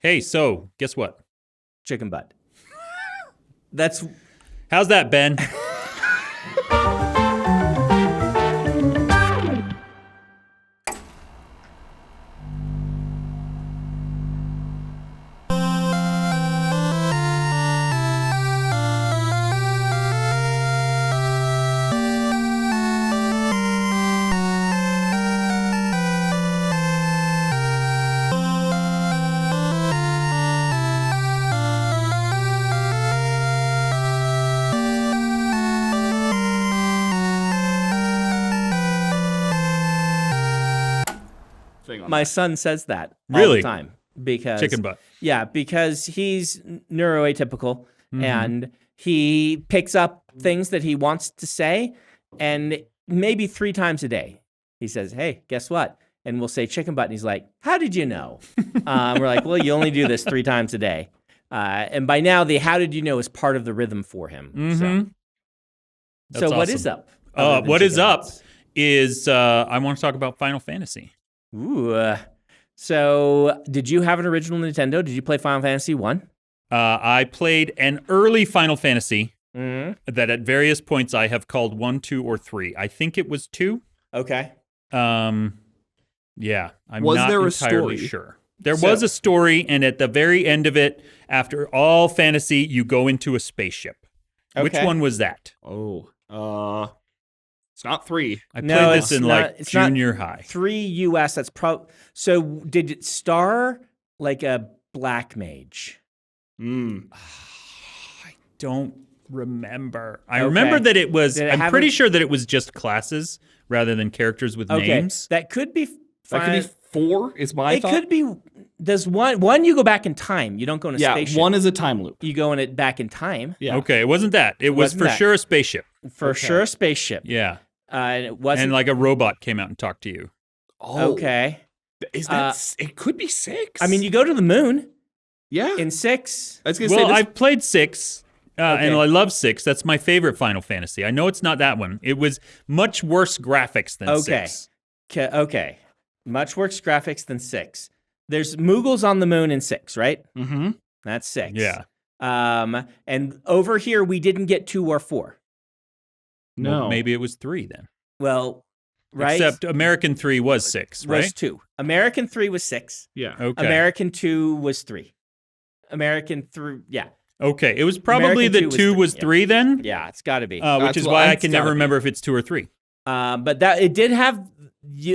Hey, so guess what? Chicken butt. How's that, Ben? My son says that all Really? the time because Chicken butt. Yeah, because he's neuroatypical and he picks up things that he wants to say, and maybe 3 times a day he says, "Hey, guess what?" And we'll say chicken butt, and he's like, "How did you know?" We're like, "Well, you only do this 3 times a day." And by now, the "how did you know" is part of the rhythm for him. So what is up? What is up is I want to talk about Final Fantasy. Ooh. So did you have an original Nintendo? Did you play Final Fantasy 1? I played an early Final Fantasy that at various points I have called 1, 2, or 3. I think it was 2. Okay. Yeah, I'm Was not there a entirely story? sure. There was a story, and at the very end of it, after all fantasy, you go into a spaceship. Which Okay. one was that? Oh, it's not 3. I played No, this in it's not junior high. 3 US. That's So did it star like a black mage? I don't remember. I Okay. remember that it was. Did it I'm have pretty sure that it was just classes rather than characters with names. That could be That could be 4 is my It thought. could be. Does one you go back in time? You don't go in a Yeah, spaceship. 1 is a time loop. You go in it back in time. Yeah. Okay, it wasn't that. It was wasn't for that. sure a spaceship. For sure, a spaceship. Yeah, And it wasn't. and like a robot came out and talked to you. Oh, Okay. Is that? It could be 6. I mean, you go to the moon yeah. in 6. I was gonna Well, say I've played 6, Okay. and I love 6. That's my favorite Final Fantasy. I know it's not that one. It was much worse graphics than Okay. 6. Okay. Much worse graphics than 6. There's Moogles on the moon in 6, right? Mm-hmm. That's 6. Yeah. And over here we didn't get 2 or 4. No. Well, maybe it was 3 then. Well, right? Except American 3 was 6, right? Was 2. American 3 was 6. Yeah. Okay. American 2 was 3. American 3, yeah. Okay, it was probably American the 2 2 was was three, 3 then, Yeah, it's got to be. which That's is what why I it's can never gotta remember if it's 2 or 3. But that it did have.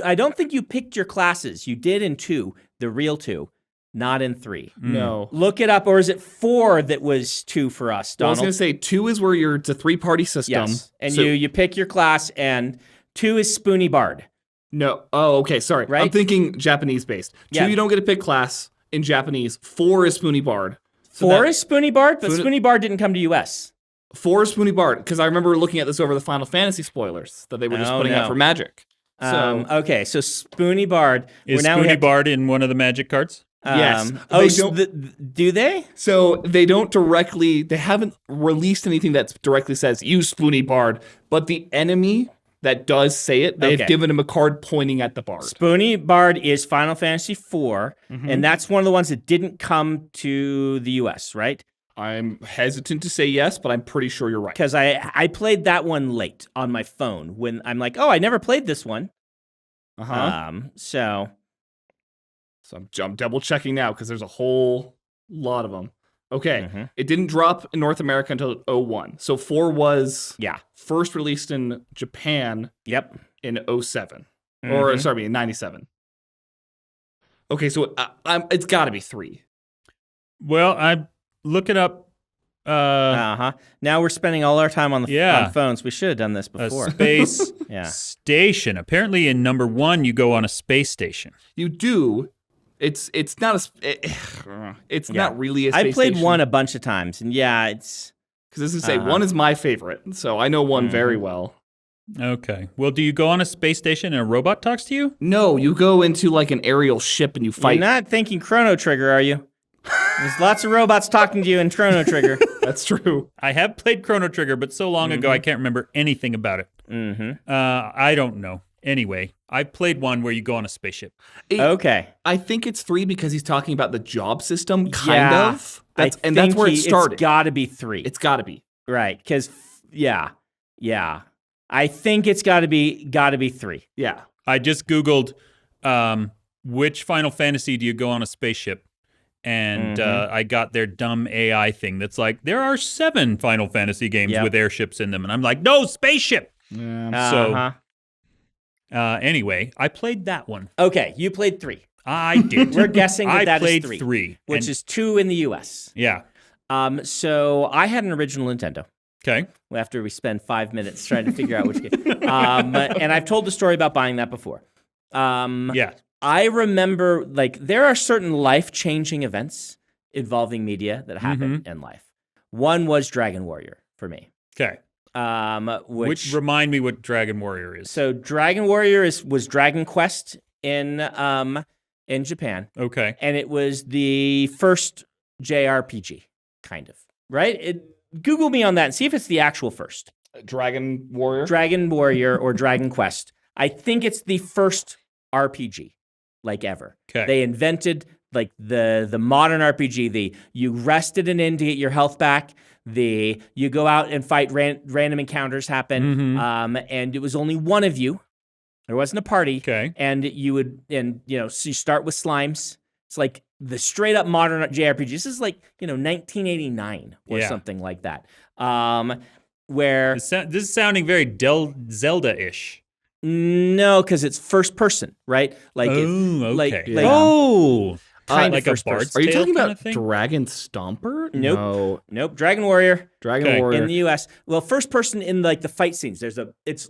I don't think you picked your classes. You did in 2, the real 2, not in 3. No. Look it up, or is it 4 that was 2 for us, Well, I was Donald? gonna say 2 is where it's a 3-party system. Yes, and So- you pick your class, and 2 is Spoony Bard. No. Oh, okay. Sorry. Right? I'm thinking Japanese based. 2, Yeah. you don't get to pick class in Japanese. 4 is Spoony Bard. So 4 that- is Spoony Bard, but Spoony- Spoony Bard didn't come to US. 4 is Spoony Bard because I remember looking at this over the Final Fantasy spoilers that they were just Oh, putting no. out for Magic. So Okay, so Spoony Bard. Is now we Spoony have- Bard in one of the magic cards? Yes. Oh, They so do they? So they haven't released anything that directly says use Spoony Bard, but the enemy that does say it, they've Okay. given him a card pointing at the bard. Spoony Bard is Final Fantasy IV, Mm-hmm. and that's one of the ones that didn't come to the US, right? I'm hesitant to say yes, but I'm pretty sure you're right. Because I played that one late on my phone when I'm like, oh, I never played this one. So So I'm double checking now because there's a whole lot of them. Okay, Mhm. it didn't drop in North America until 01. So 4 was yeah, first released in Japan yep. in 07. Or, Mhm. sorry, in 97. Okay, so it's got to be 3. Well, I look it up. Now we're spending all our time on Yeah. on phones. We should have done this A before. space Yeah. station. Apparently, in number 1, you go on a space station. You do. It's not it's not really a space I played station. 1 a bunch of times, and yeah, it's Because as I say, 1 is my favorite, so I know 1 very Mm-hmm. well. Okay. Well, do you go on a space station and a robot talks to you? No, you go into like an aerial ship and you fight. You're not thinking Chrono Trigger, are you? There's lots of robots talking to you in Chrono Trigger. That's true. I have played Chrono Trigger, but so long ago I can't remember anything about it. Mm-hmm. I don't know Anyway, I played one where you go on a spaceship. Okay. I think it's 3 because he's talking about the job system, kind Yeah. of. That's where it started. It's got to be 3. It's got to be. Right, because yeah. I think it's got to be 3. Yeah. I just Googled which Final Fantasy do you go on a spaceship? And I got their dumb AI thing that's like, there are 7 Final Fantasy games with airships in them. And I'm like, no, spaceship! So, anyway, I played that one. Okay, you played 3. I did. We're guessing that I is played 3. 3. Which is 2 in the US. Yeah. So I had an original Nintendo. Okay. After we spend 5 minutes trying to figure out which game. And I've told the story about buying that before. Yeah. I remember, like, there are certain life-changing events involving media that happen in life. One was Dragon Warrior for me. Okay. Which remind me what Dragon Warrior is. So Dragon Warrior was Dragon Quest in Japan. Okay. And it was the first JRPG, kind of, right? Google me on that and see if it's the actual first. Dragon Warrior? Dragon Warrior or Dragon Quest. I think it's the first RPG, like, ever. Okay. They invented, like, the modern RPG. You rested an inn to get your health back. You go out and fight, random encounters happen. And it was only one of you. There wasn't a party. Okay. And so you start with slimes. It's like the straight up modern JRPG. This is like, 1989 or something like that. Where this is sounding very Zelda-ish. No, because it's first person, right? Like, okay. Kind like of first a Bard's person. Are you talking Tale about kind of Dragon Stomper? Nope. Dragon Warrior. Dragon Warrior. In the US. Well, first person in, like, the fight scenes. It's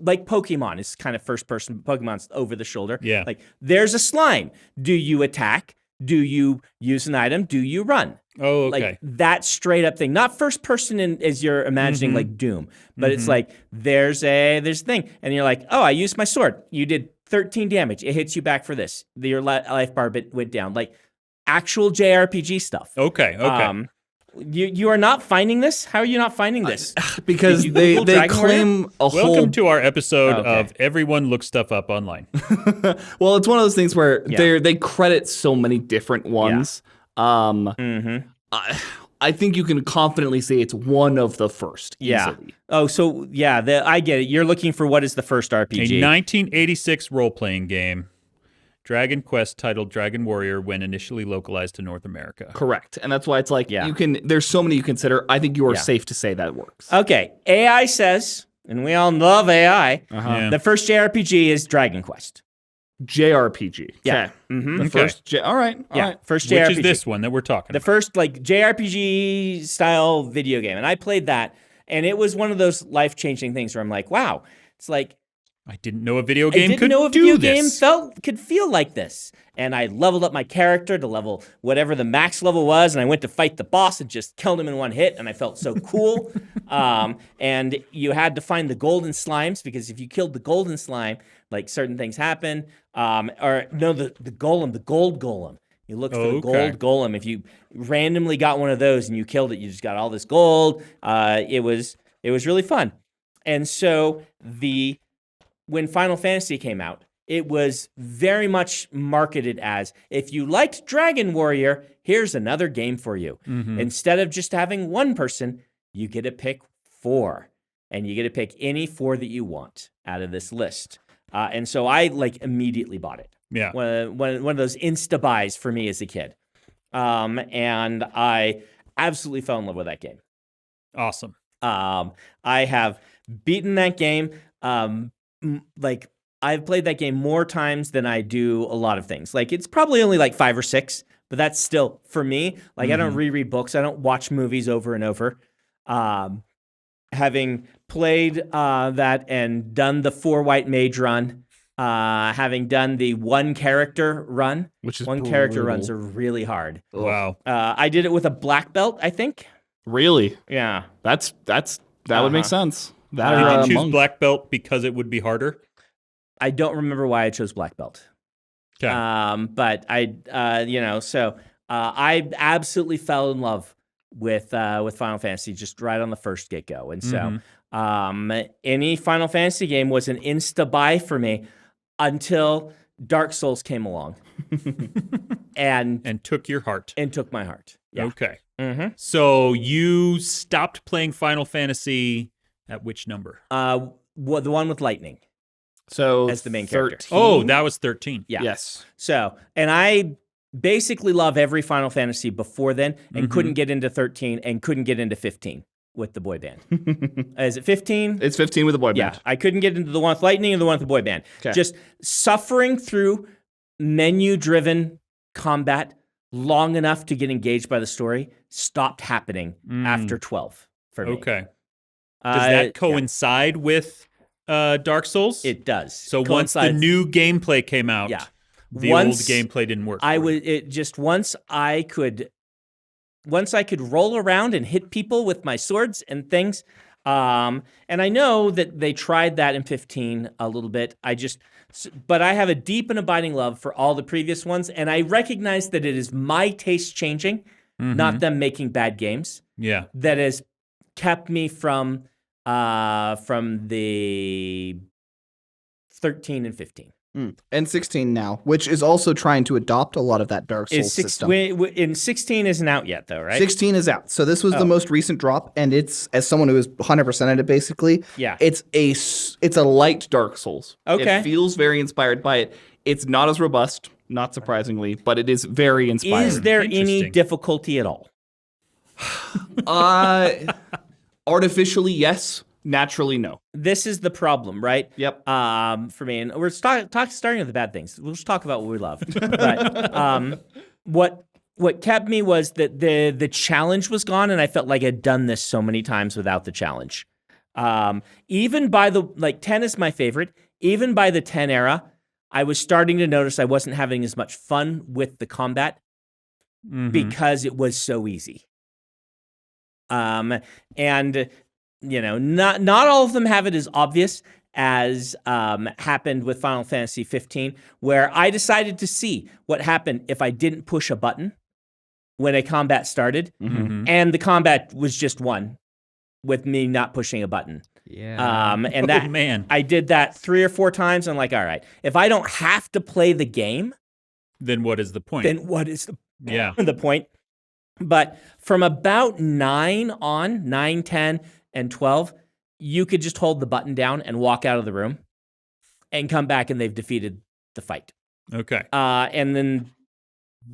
like Pokemon. It's kind of first person. Pokemon's over the shoulder. Yeah. Like, there's a slime. Do you attack? Do you use an item? Do you run? Oh, okay. Like, that straight up thing. Not first person as you're imagining, like Doom. But it's like, there's a thing. And you're like, oh, I used my sword. You did 13 damage. It hits you back for this. Your life bar went down. Like, actual JRPG stuff. Okay. You are not finding this? How are you not finding this? Because they claim a whole... Welcome to our episode of Everyone Looks Stuff Up Online. Well, it's one of those things where they credit so many different ones. I think you can confidently say it's one of the first. Easily. Oh, so I get it. You're looking for what is the first RPG? A 1986 role-playing game. Dragon Quest titled Dragon Warrior when initially localized to North America. Correct. And that's why it's like there's so many you consider. I think you are safe to say that works. Okay. AI says, and we all love AI, the first JRPG is Dragon Quest. JRPG. Yeah. The first all right. First JRPG. Which is this one that we're talking about. The first, like, JRPG style video game. And I played that, and it was one of those life-changing things where I'm like, wow. It's like, I didn't know a video game could do this. Could feel like this. And I leveled up my character to level whatever the max level was, and I went to fight the boss and just killed him in one hit, and I felt so cool. And you had to find the golden slimes, because if you killed the golden slime, like, certain things happen. The golem, the gold golem. You look for the gold golem. If you randomly got one of those and you killed it, you just got all this gold. It was really fun. And so when Final Fantasy came out, it was very much marketed as, if you liked Dragon Warrior, here's another game for you. Instead of just having one person, you get to pick 4. And you get to pick any 4 that you want out of this list. And so I, like, immediately bought it. Yeah. One of those insta buys for me as a kid. And I absolutely fell in love with that game. Awesome. I have beaten that game. Like, I've played that game more times than I do a lot of things. Like, it's probably only like 5 or 6, but that's still, for me, like, I don't reread books. I don't watch movies over and over. Having played that and done the 4 white mage run, having done the 1 character run, which is 1 character runs are really hard. Wow. I did it with a black belt, I think. Really? Yeah. That would make sense. Did you choose black belt because it would be harder? I don't remember why I chose black belt. Okay. But I absolutely fell in love with Final Fantasy just right on the first get-go. And so any Final Fantasy game was an insta-buy for me. until Dark Souls came along and took your heart. And took my heart. Yeah. Okay. Mm-hmm. So you stopped playing Final Fantasy at which number? The one with lightning. So as the main character. 13? Oh, that was 13. Yeah. Yes. So, and I basically love every Final Fantasy before then and couldn't get into 13 and couldn't get into 15 with the boy band. Is it 15? It's 15 with the boy band. Yeah, I couldn't get into the one with lightning and the one with the boy band. Okay. Just suffering through menu-driven combat long enough to get engaged by the story stopped happening after 12 for me. Okay. Does that coincide with Dark Souls? It does. So once the new gameplay came out, the old gameplay didn't work. Once I could roll around and hit people with my swords and things. And I know that they tried that in 15 a little bit. But I have a deep and abiding love for all the previous ones, and I recognize that it is my taste changing, not them making bad games. Yeah, that has kept me from the 13 and 15. And 16 now, which is also trying to adopt a lot of that Dark Souls system. In 16 isn't out yet, though, right? 16 is out. So this was the most recent drop, and it's, as someone who is 100% at it, basically, it's a light Dark Souls. Okay. It feels very inspired by it. It's not as robust, not surprisingly, but it is very inspired. Is there any difficulty at all? Artificially, yes. Naturally, no. This is the problem, right? Yep. For me, and we're starting with the bad things. We'll just talk about what we loved. But what kept me was that the challenge was gone, and I felt like I'd done this so many times without the challenge. Even by 10 is my favorite. Even by the 10 era, I was starting to notice I wasn't having as much fun with the combat because it was so easy. And not all of them have it as obvious as happened with Final Fantasy 15, where I decided to see what happened if I didn't push a button when a combat started, and the combat was just won with me not pushing a button. Yeah. And I did that 3 or 4 times. I'm like, all right, if I don't have to play the game, then what is the point? The point? But from about 9, 10, and 12, you could just hold the button down and walk out of the room and come back and they've defeated the fight. Okay. And then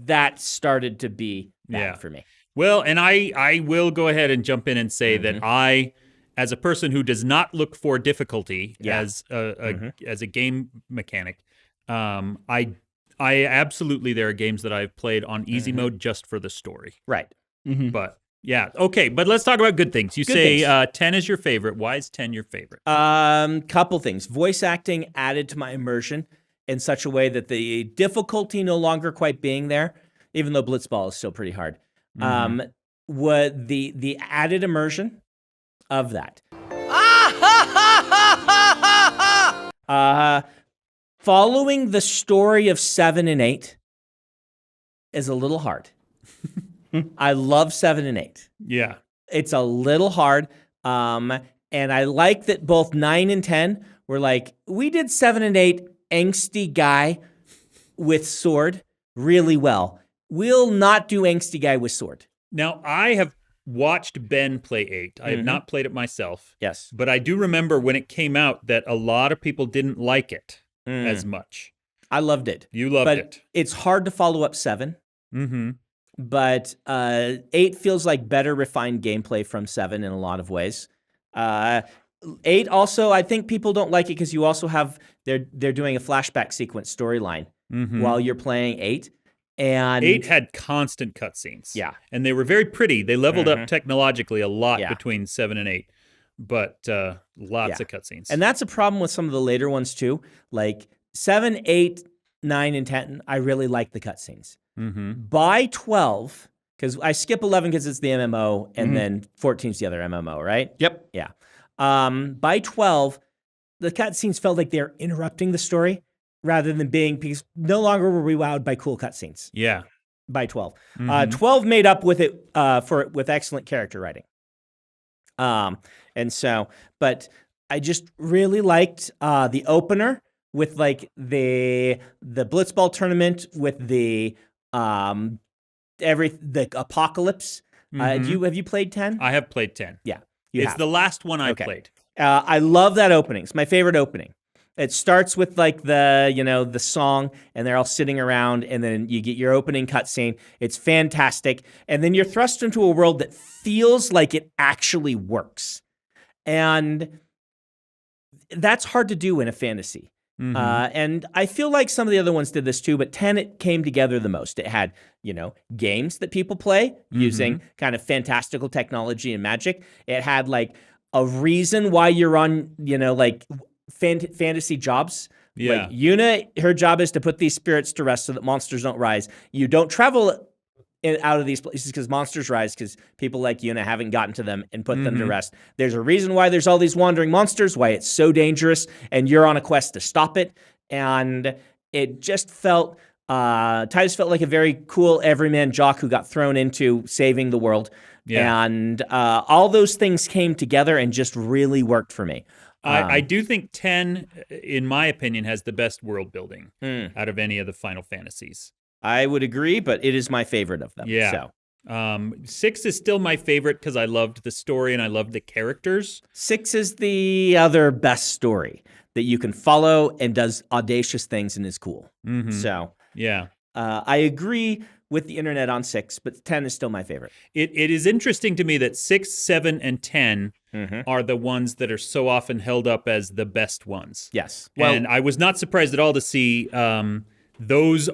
that started to be bad for me. Well, and I will go ahead and jump in and say that I, as a person who does not look for difficulty as a game mechanic, I absolutely, there are games that I've played on easy mode just for the story. Right. But yeah, okay, but let's talk about good things. You say 10 is your favorite. Why is 10 your favorite? Couple things. Voice acting added to my immersion in such a way that the difficulty no longer quite being there, even though Blitzball is still pretty hard. What the added immersion of that. Following the story of 7 and 8 is a little hard. I love 7 and 8. Yeah. It's a little hard. And I like that both 9 and 10 were like, we did 7 and 8, angsty guy with sword, really well. We'll not do angsty guy with sword. Now, I have watched Ben play 8. I have not played it myself. Yes. But I do remember when it came out that a lot of people didn't like it as much. I loved it. You loved it. It's hard to follow up 7. But 8 feels like better refined gameplay from 7 in a lot of ways. 8 also, I think people don't like it because you also have they're doing a flashback sequence storyline while you're playing 8. And 8 had constant cutscenes. Yeah. And they were very pretty. They leveled up technologically a lot between 7 and 8. But lots of cutscenes. And that's a problem with some of the later ones too. Like 7, 8, 9, and 10, I really like the cutscenes. By 12, because I skip 11 because it's the MMO, and then 14 is the other MMO, right? Yep. Yeah. By 12, the cutscenes felt like they're interrupting the story rather than being, because no longer were we wowed by cool cutscenes. Yeah. By 12. 12 made up with it with excellent character writing. And so, but I just really liked the opener with like the Blitzball tournament, with the Apocalypse. Have you played 10? I have played 10. Yeah, it's the last one I played. I love that opening. It's my favorite opening. It starts with like the song, and they're all sitting around, and then you get your opening cutscene. It's fantastic, and then you're thrust into a world that feels like it actually works, and that's hard to do in a fantasy. And I feel like some of the other ones did this too, but 10, it came together the most. It had, games that people play using kind of fantastical technology and magic. It had like a reason why you're on, like fantasy jobs. Yeah. Like Yuna, her job is to put these spirits to rest so that monsters don't rise. You don't travel out of these places because monsters rise because people like Yuna haven't gotten to them and put them to rest. There's a reason why there's all these wandering monsters, why it's so dangerous, and you're on a quest to stop it. And it just felt, Titus felt like a very cool everyman jock who got thrown into saving the world. Yeah. And all those things came together and just really worked for me. I do think 10, in my opinion, has the best world building out of any of the Final Fantasies. I would agree, but it is my favorite of them. Yeah. So. 6 is still my favorite because I loved the story and I loved the characters. 6 is the other best story that you can follow and does audacious things and is cool. So yeah, I agree with the internet on 6, but 10 is still my favorite. It is interesting to me that 6, 7, and 10 are the ones that are so often held up as the best ones. Yes. Well, and I was not surprised at all to see those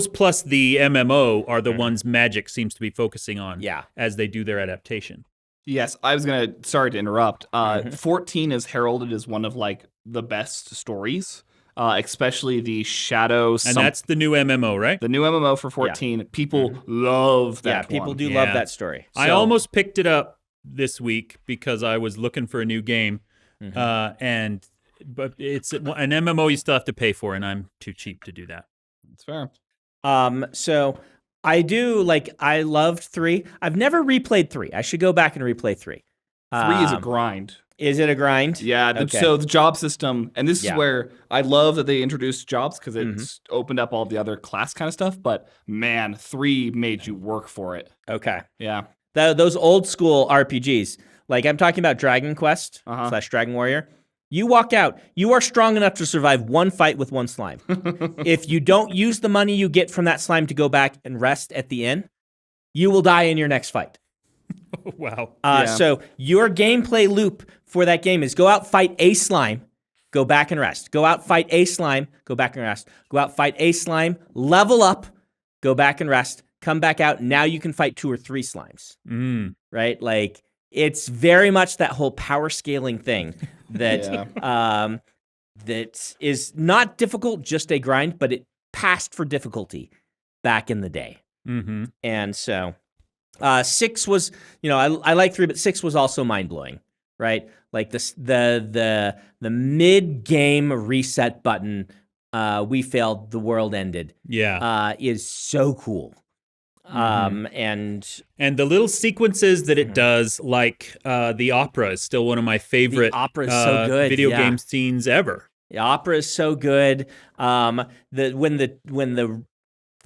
plus the MMO are the ones Magic seems to be focusing on as they do their adaptation. Yes, I was going to, sorry to interrupt. 14 is heralded as one of like the best stories. Especially the Shadow. And that's the new MMO, right? The new MMO for 14. Yeah. People love that. Yeah, people do love that story. So. I almost picked it up this week because I was looking for a new game, but it's an MMO you still have to pay for, and I'm too cheap to do that. That's fair. So I loved 3. I've never replayed 3. I should go back and replay 3. 3 is a grind. Is it a grind? Yeah. So the job system, and this is where I love that they introduced jobs because it's opened up all the other class kind of stuff. But man, 3 made you work for it. Okay. Yeah. Those old school RPGs, like I'm talking about Dragon Quest / Dragon Warrior. You walk out, you are strong enough to survive one fight with one slime. If you don't use the money you get from that slime to go back and rest at the inn, you will die in your next fight. Wow. So your gameplay loop for that game is go out, fight a slime, go back and rest. Go out, fight a slime, go back and rest. Go out, fight a slime, level up, go back and rest, come back out. Now you can fight 2 or 3 slimes. Right? Like, it's very much that whole power scaling thing that that is not difficult, just a grind, but it passed for difficulty back in the day. And so 6 was, I like 3, but 6 was also mind-blowing, right? Like the mid-game reset button, we failed, the world ended. Is so cool. And the little sequences that it does, like the opera, is still one of my favorite the opera is so good. Video game scenes ever. The opera is so good. When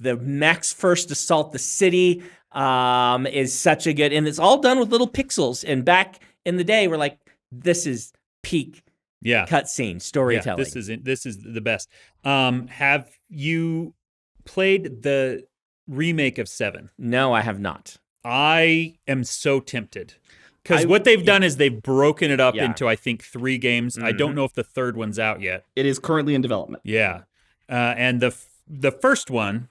the mechs first assault the city is such a good, and it's all done with little pixels. And back in the day, we're like, this is peak cutscene storytelling. This is the best. Have you played the remake of 7? No, I have not. I am so tempted. Because what they've done is they've broken it up into, I think, 3 games. I don't know if the third one's out yet. It is currently in development. Yeah. And the first one,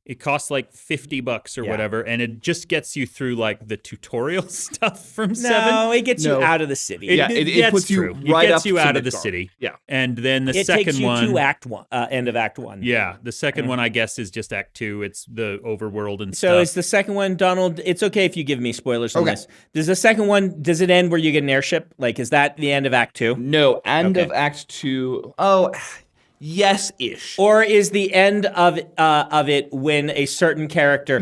it costs like $50 or whatever, and it just gets you through like the tutorial stuff from 7. No, it gets you out of the city. It puts you right up to out of Midgard. the city. Yeah, and then the it second takes you one to Act 1, end of Act 1. Yeah, the second one I guess is just Act 2. It's the overworld and so stuff. So is the second one, Donald? It's okay if you give me spoilers on this. Does the second one it end where you get an airship? Like, is that the end of Act 2? No, end of Act 2. Oh. Yes-ish. Or is the end of it when a certain character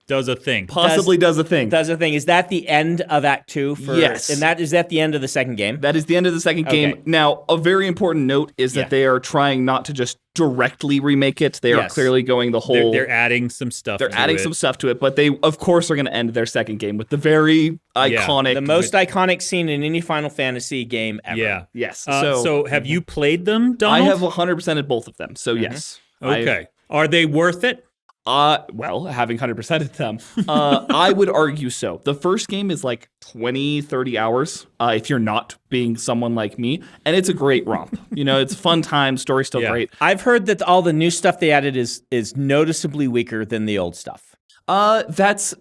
does a thing. Possibly does a thing. Does a thing. Is that the end of Act 2? Yes. And is that the end of the second game? That is the end of the second game. Now, a very important note is that they are trying not to just directly remake it. They are clearly going the whole... They're adding some stuff to it. They're adding some stuff to it, but they, of course, are going to end their second game with the very iconic... The most iconic scene in any Final Fantasy game ever. Yeah. Yes. So have you played them, Donald? I have 100% of both of them, so yes. Okay. Are they worth it? Well, having 100%ed them, I would argue so. The first game is like 20, 30 hours, if you're not being someone like me, and it's a great romp. It's a fun time, story's still great. I've heard that all the new stuff they added is noticeably weaker than the old stuff. This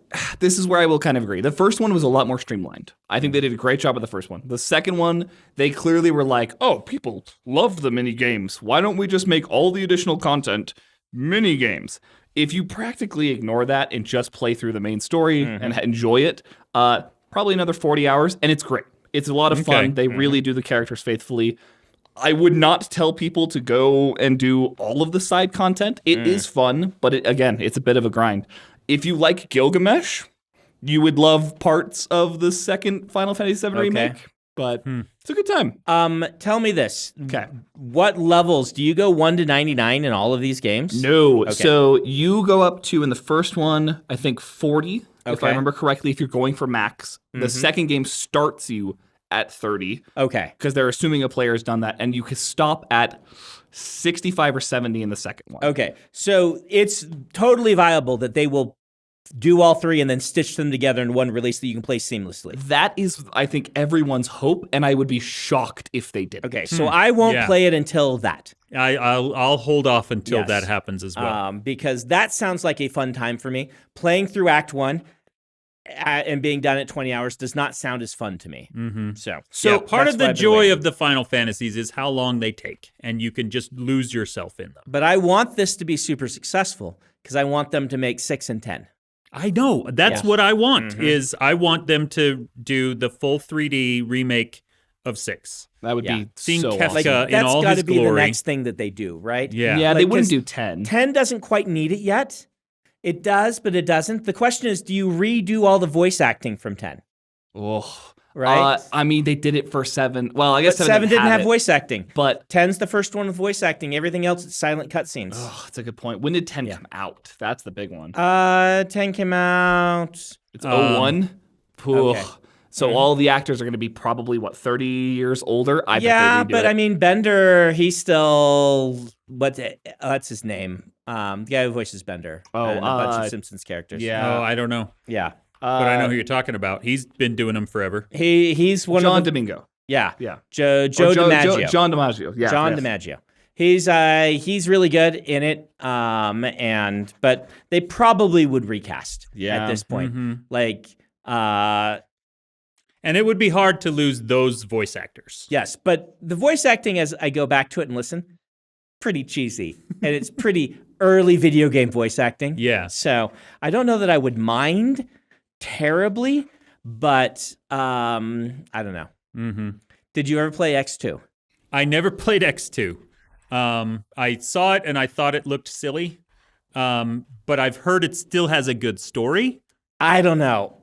is where I will kind of agree. The first one was a lot more streamlined. I think they did a great job with the first one. The second one, they clearly were like, oh, people love the mini games. Why don't we just make all the additional content mini games? If you practically ignore that and just play through the main story and enjoy it, probably another 40 hours, and it's great. It's a lot of fun. They really do the characters faithfully. I would not tell people to go and do all of the side content. It is fun, but it's a bit of a grind. If you like Gilgamesh, you would love parts of the second Final Fantasy VII Remake. But it's a good time. Tell me this. Okay. What levels? Do you go 1 to 99 in all of these games? No. Okay. So you go up to, in the first one, I think 40, if I remember correctly, if you're going for max. The second game starts you at 30. Okay. Because they're assuming a player has done that. And you can stop at 65 or 70 in the second one. Okay. So it's totally viable that they will do all three and then stitch them together in one release that you can play seamlessly. That is, I think, everyone's hope, and I would be shocked if they didn't. Okay, so I won't play it until that. I'll hold off until that happens as well. Because that sounds like a fun time for me. Playing through Act 1 and being done at 20 hours does not sound as fun to me. So part of the joy of the Final Fantasies is how long they take, and you can just lose yourself in them. But I want this to be super successful because I want them to make 6 and 10. I know. That's what I want, is I want them to do the full 3D remake of 6. That would be seeing so Kefka awesome. in all his glory. That's got to be the next thing that they do, right? Yeah, they wouldn't do 10. 10 doesn't quite need it yet. It does, but it doesn't. The question is, do you redo all the voice acting from 10? Oh. Right? I mean, they did it for 7. Well, I guess 7 didn't have voice acting. But 10's the first one with voice acting. Everything else is silent cutscenes. Oh, that's a good point. When did 10 come out? That's the big one. 10 came out... It's 01? Okay. So all the actors are going to be probably, 30 years older? I bet they redo it. I mean, Bender, he's still... What's his name? The guy who voices Bender. And a bunch of Simpsons characters. Yeah. Oh, I don't know. Yeah. But I know who you're talking about. He's been doing them forever. He's one John of the... Domingo. Yeah. Yeah. Joe DiMaggio. John DiMaggio. Yeah. John DiMaggio. He's really good in it. But they probably would recast at this point. And it would be hard to lose those voice actors. Yes, but the voice acting, as I go back to it and listen, pretty cheesy. And it's pretty early video game voice acting. Yeah. So I don't know that I would mind terribly, but I don't know. Did you ever play X2? I never played X2. I saw it and I thought it looked silly, but I've heard it still has a good story. I don't know.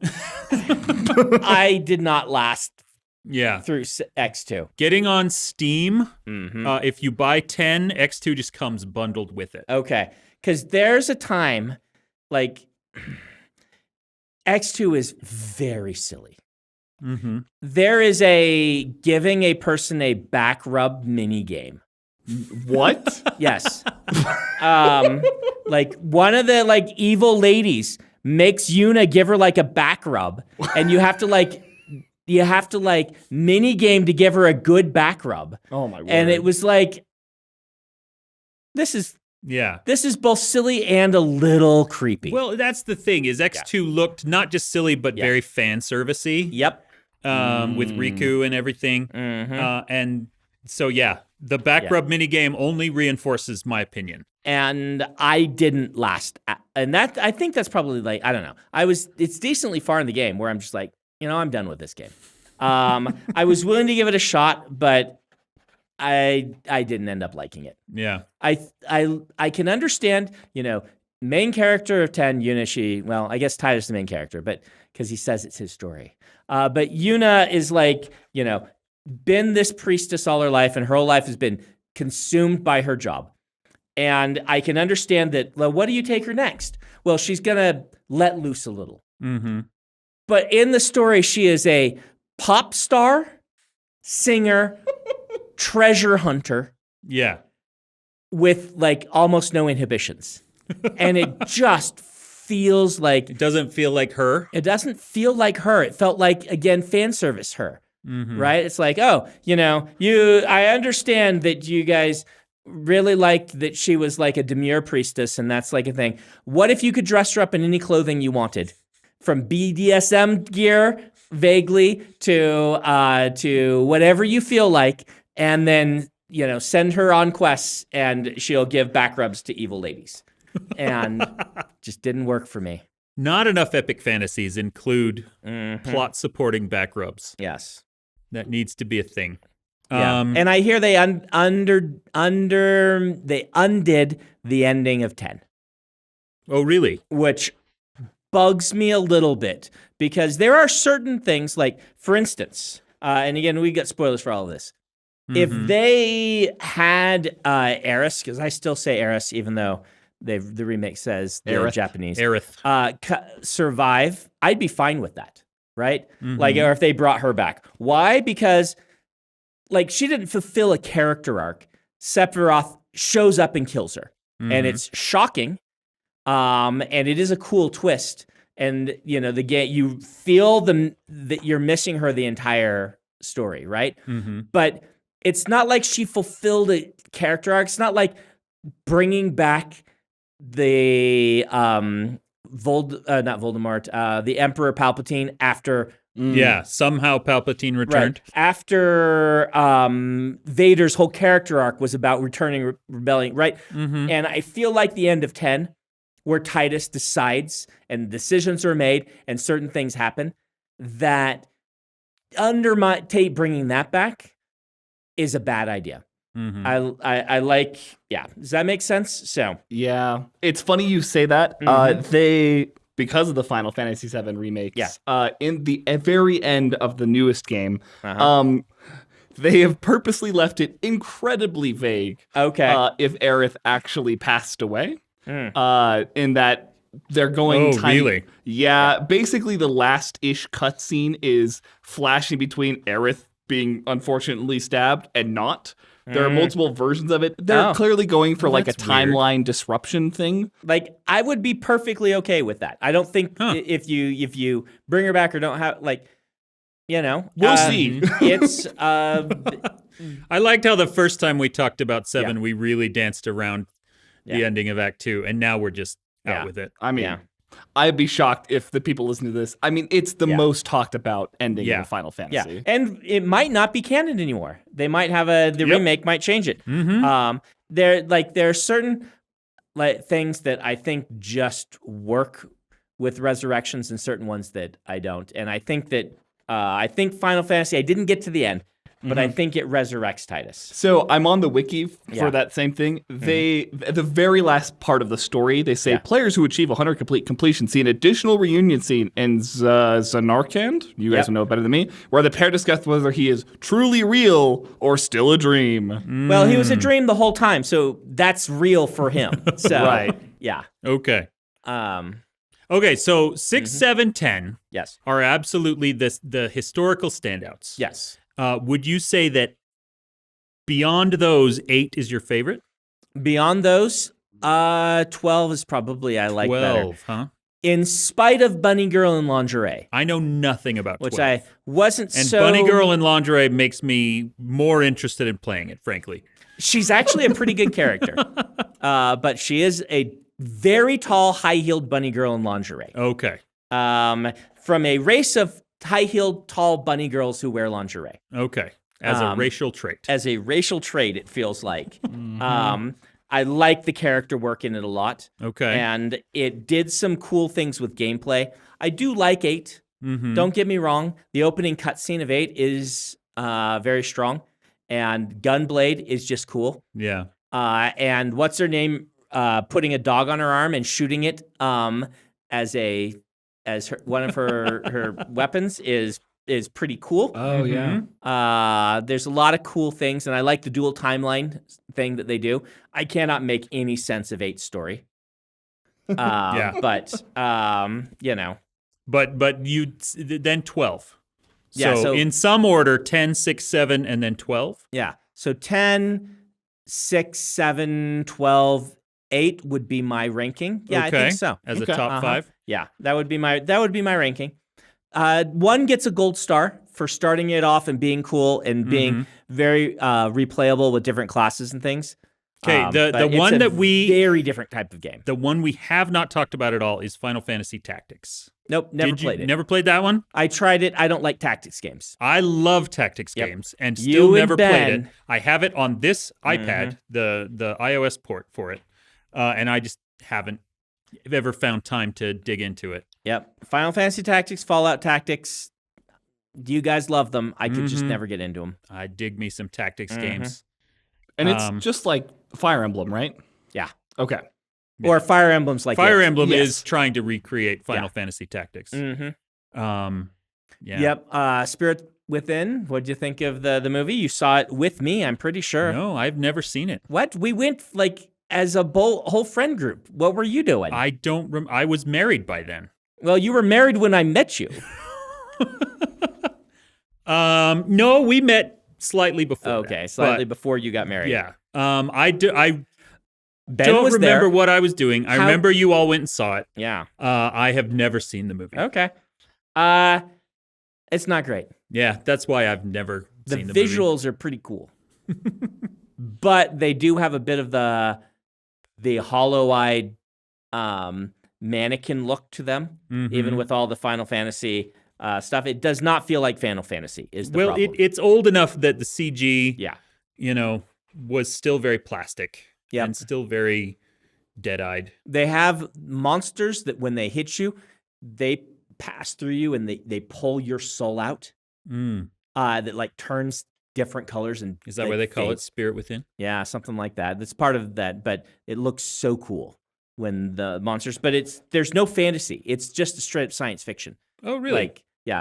I did not last through X2. Getting on Steam, if you buy 10, X2 just comes bundled with it. Okay, because there's a time, X2 is very silly. There is a giving a person a back rub mini game. What? Yes. One of the evil ladies makes Yuna give her a back rub, and you have to mini game to give her a good back rub. Oh my word. And it was this is both silly and a little creepy. Well, that's the thing, is X2 looked not just silly, but very fan servicey. Yep. With Riku and everything. And so, the back rub minigame only reinforces my opinion. And I didn't last. And I think that's probably I don't know. It's decently far in the game where I'm just I'm done with this game. I was willing to give it a shot, but I didn't end up liking it. Yeah. I can understand, main character of 10, Yuna, well, I guess Titus is the main character, but because he says it's his story. But Yuna is like, been this priestess all her life, and her whole life has been consumed by her job. And I can understand that. Well, what do you take her next? Well, she's going to let loose a little. Mm-hmm. But in the story, she is a pop star, singer, treasure hunter. Yeah. With like almost no inhibitions. And it just feels like... It doesn't feel like her? It doesn't feel like her. It felt like, again, fan service her. Mm-hmm. Right? It's like, I understand that you guys really liked that she was like a demure priestess, and that's like a thing. What if you could dress her up in any clothing you wanted? From BDSM gear, vaguely, to whatever you feel like, and then, send her on quests, and she'll give back rubs to evil ladies. And just didn't work for me. Not enough epic fantasies include plot supporting back rubs. Yes. That needs to be a thing. Yeah. And I hear they undid the ending of 10. Oh, really? Which bugs me a little bit, because there are certain things, like, for instance, and again, we got spoilers for all of this. Mm-hmm. If they had Eris, because I still say Eris, even though the remake says they're Japanese. Aerith. Survive, I'd be fine with that, right? Mm-hmm. Like, or if they brought her back. Why? Because, like, she didn't fulfill a character arc. Sephiroth shows up and kills her. Mm-hmm. And it's shocking. And it is a cool twist. And, the game, you feel that you're missing her the entire story, right? Mm-hmm. But it's not like she fulfilled a character arc. It's not like bringing back the not Voldemort, the Emperor Palpatine after. Yeah, somehow Palpatine returned. Right. After Vader's whole character arc was about returning rebelling, right? Mm-hmm. And I feel like the end of 10, where Titus decides and decisions are made and certain things happen, that bringing that back is a bad idea. Mm-hmm. I like, yeah. Does that make sense? So yeah, it's funny you say that. Mm-hmm. Because of the Final Fantasy VII remakes, in the very end of the newest game, they have purposely left it incredibly vague. Okay, if Aerith actually passed away, in that they're going. Oh, really? Yeah, basically the last-ish cutscene is flashing between Aerith being unfortunately stabbed and not. There are multiple versions of it. They're clearly going for like a timeline disruption thing. Like, I would be perfectly okay with that. I don't think if you bring her back or don't have, like, we'll see. It's I liked how the first time we talked about 7, we really danced around the ending of Act 2, and now we're just out with it. I mean, I'd be shocked if the people listening to this. I mean, it's the most talked about ending in Final Fantasy. Yeah, and it might not be canon anymore. They might have the remake might change it. Mm-hmm. There are certain things that I think just work with resurrections, and certain ones that I don't. And I think that Final Fantasy. I didn't get to the end, but I think it resurrects Titus. So I'm on the wiki for that same thing. They, at the very last part of the story, they say players who achieve 100 completion see an additional reunion scene in Zanarkand, you guys know better than me, where the pair discuss whether he is truly real or still a dream. Well, he was a dream the whole time, so that's real for him. So, right. Yeah. Okay. Okay, so 6, 7, 10 are absolutely the historical standouts. Yes. Would you say that beyond those, 8 is your favorite? Beyond those, 12 is probably I like 12, better. Huh? In spite of Bunny Girl in Lingerie. I know nothing about 12. Which I wasn't and so... Bunny Girl in Lingerie makes me more interested in playing it, frankly. She's actually a pretty good character. But she is a very tall, high-heeled Bunny Girl in Lingerie. Okay. From a race of high-heeled, tall bunny girls who wear lingerie. Okay. As a racial trait. As a racial trait, it feels like. I like the character work in it a lot. Okay. And it did some cool things with gameplay. I do like 8. Mm-hmm. Don't get me wrong. The opening cutscene of 8 is very strong. And Gunblade is just cool. Yeah. And what's her name? putting a dog on her arm and shooting it as one of her weapons is pretty cool. Oh yeah. There's a lot of cool things, and I like the dual timeline thing that they do. I cannot make any sense of 8's story. But you know. But you then 12. Yeah, so in some order, 10, 6, 7, and then 12. Yeah. So 10, 6, 7, 12, 8 would be my ranking. Yeah, okay. I think so. As a top 5. Yeah, that would be my ranking. 1 gets a gold star for starting it off and being cool and being very replayable with different classes and things. Okay, the one that very different type of game. The one we have not talked about at all is Final Fantasy Tactics. Nope, never played it. Never played that one? I tried it. I don't like tactics games. I love tactics games and still never played it. I have it on this iPad, the iOS port for it, and I just haven't ever found time to dig into it. Yep. Final Fantasy Tactics, Fallout Tactics. Do you guys love them? I could just never get into them. I dig me some tactics games. And it's just like Fire Emblem, right? Yeah. Okay. Yeah. Or Fire Emblem's like Fire Emblem is trying to recreate Final Fantasy Tactics. Yep. Spirit Within. What did you think of the movie? You saw it with me, I'm pretty sure. No, I've never seen it. What? We went as a whole friend group. What were you doing? I don't. I was married by then. Well, you were married when I met you. No, we met slightly before. Okay, slightly before you got married. Yeah. I don't was remember there. what I was doing. I remember you all went and saw it. Yeah. I have never seen the movie. Okay. It's not great. Yeah, that's why I've never seen the movie. The visuals are pretty cool. But they do have a bit of the hollow-eyed mannequin look to them, even with all the Final Fantasy stuff. It does not feel like Final Fantasy is the problem. It's old enough that the CG, was still very plastic and still very dead-eyed. They have monsters that when they hit you, they pass through you and they pull your soul out. That turns different colors and is that why they call it Spirit Within? Yeah, something like that. That's part of that, but it looks so cool when the monsters. But there's no fantasy. It's just a straight up science fiction. Oh, really?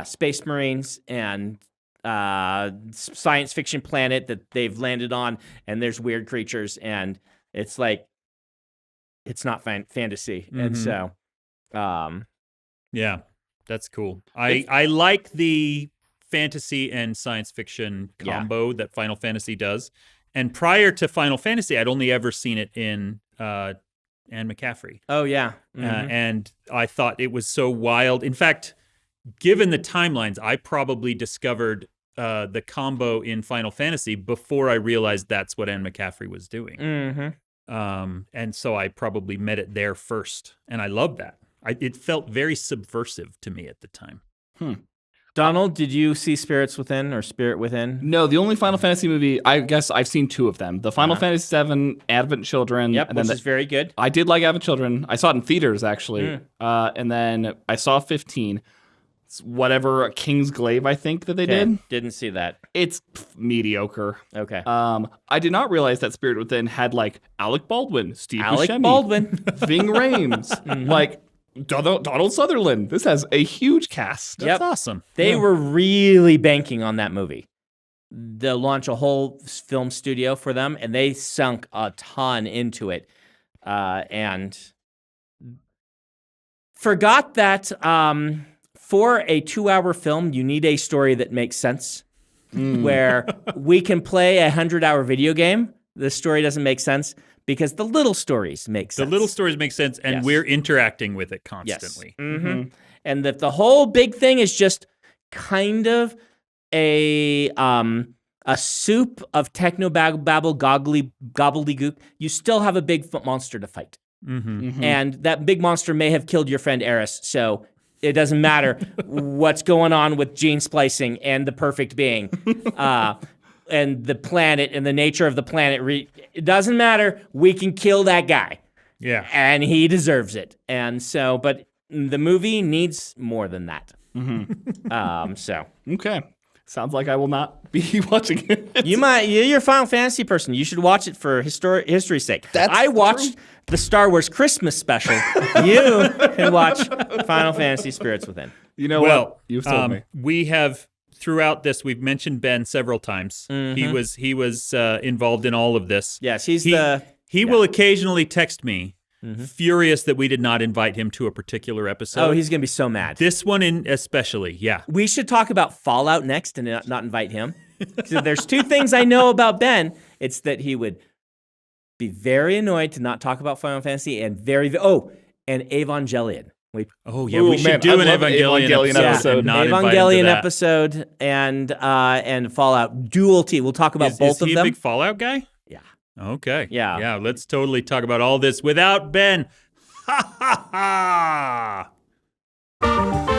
Space Marines and science fiction planet that they've landed on, and there's weird creatures, and it's it's not fantasy, and so, yeah, that's cool. I like the fantasy and science fiction combo that Final Fantasy does, and prior to Final Fantasy, I'd only ever seen it in Anne McCaffrey. Oh yeah, and I thought it was so wild. In fact, given the timelines, I probably discovered the combo in Final Fantasy before I realized that's what Anne McCaffrey was doing. And so I probably met it there first, and I love that. It felt very subversive to me at the time. Donald, did you see Spirits Within or Spirit Within? No, the only Final Fantasy movie, I guess I've seen 2 of them. The Final Fantasy VII, Advent Children. Yep, and which is very good. I did like Advent Children. I saw it in theaters, actually. And then I saw 15. It's whatever King's Glaive, I think, that they did. Didn't see that. It's mediocre. Okay. I did not realize that Spirit Within had, Alec Baldwin, Steve Buscemi, Baldwin. Ving Rhames, Donald Sutherland. This has a huge cast. That's awesome. They were really banking on that movie. They'll launch a whole film studio for them, and they sunk a ton into it. And forgot that for a 2-hour film, you need a story that makes sense. Where we can play a 100-hour video game, the story doesn't make sense. Because the little stories make sense. The little stories make sense, and we're interacting with it constantly. Yes. And that the whole big thing is just kind of a soup of techno-babble gobbledygook. You still have a big monster to fight. And that big monster may have killed your friend Eris, so it doesn't matter what's going on with gene splicing and the perfect being. And the planet and the nature of the planet, it doesn't matter. We can kill that guy. Yeah. And he deserves it. And so, but the movie needs more than that. So. Okay. Sounds like I will not be watching it. You're a Final Fantasy person. You should watch it for history's sake. I watched the Star Wars Christmas special. You can watch Final Fantasy Spirits Within. You know what? You've told me. We have throughout this. We've mentioned Ben several times. Mm-hmm. He was involved in all of this. Yes, he will occasionally text me. Mm-hmm. Furious that we did not invite him to a particular episode. Oh, he's going to be so mad. This one especially, yeah. We should talk about Fallout next and not invite him. So there's two things I know about Ben. It's that he would be very annoyed to not talk about Final Fantasy and and Evangelion. We should do an Evangelion episode. Yeah, Evangelion episode and Fallout dual team. We'll talk about both of them. Is he a big Fallout guy? Yeah. Okay. Yeah. Yeah. Let's totally talk about all this without Ben. Ha ha ha.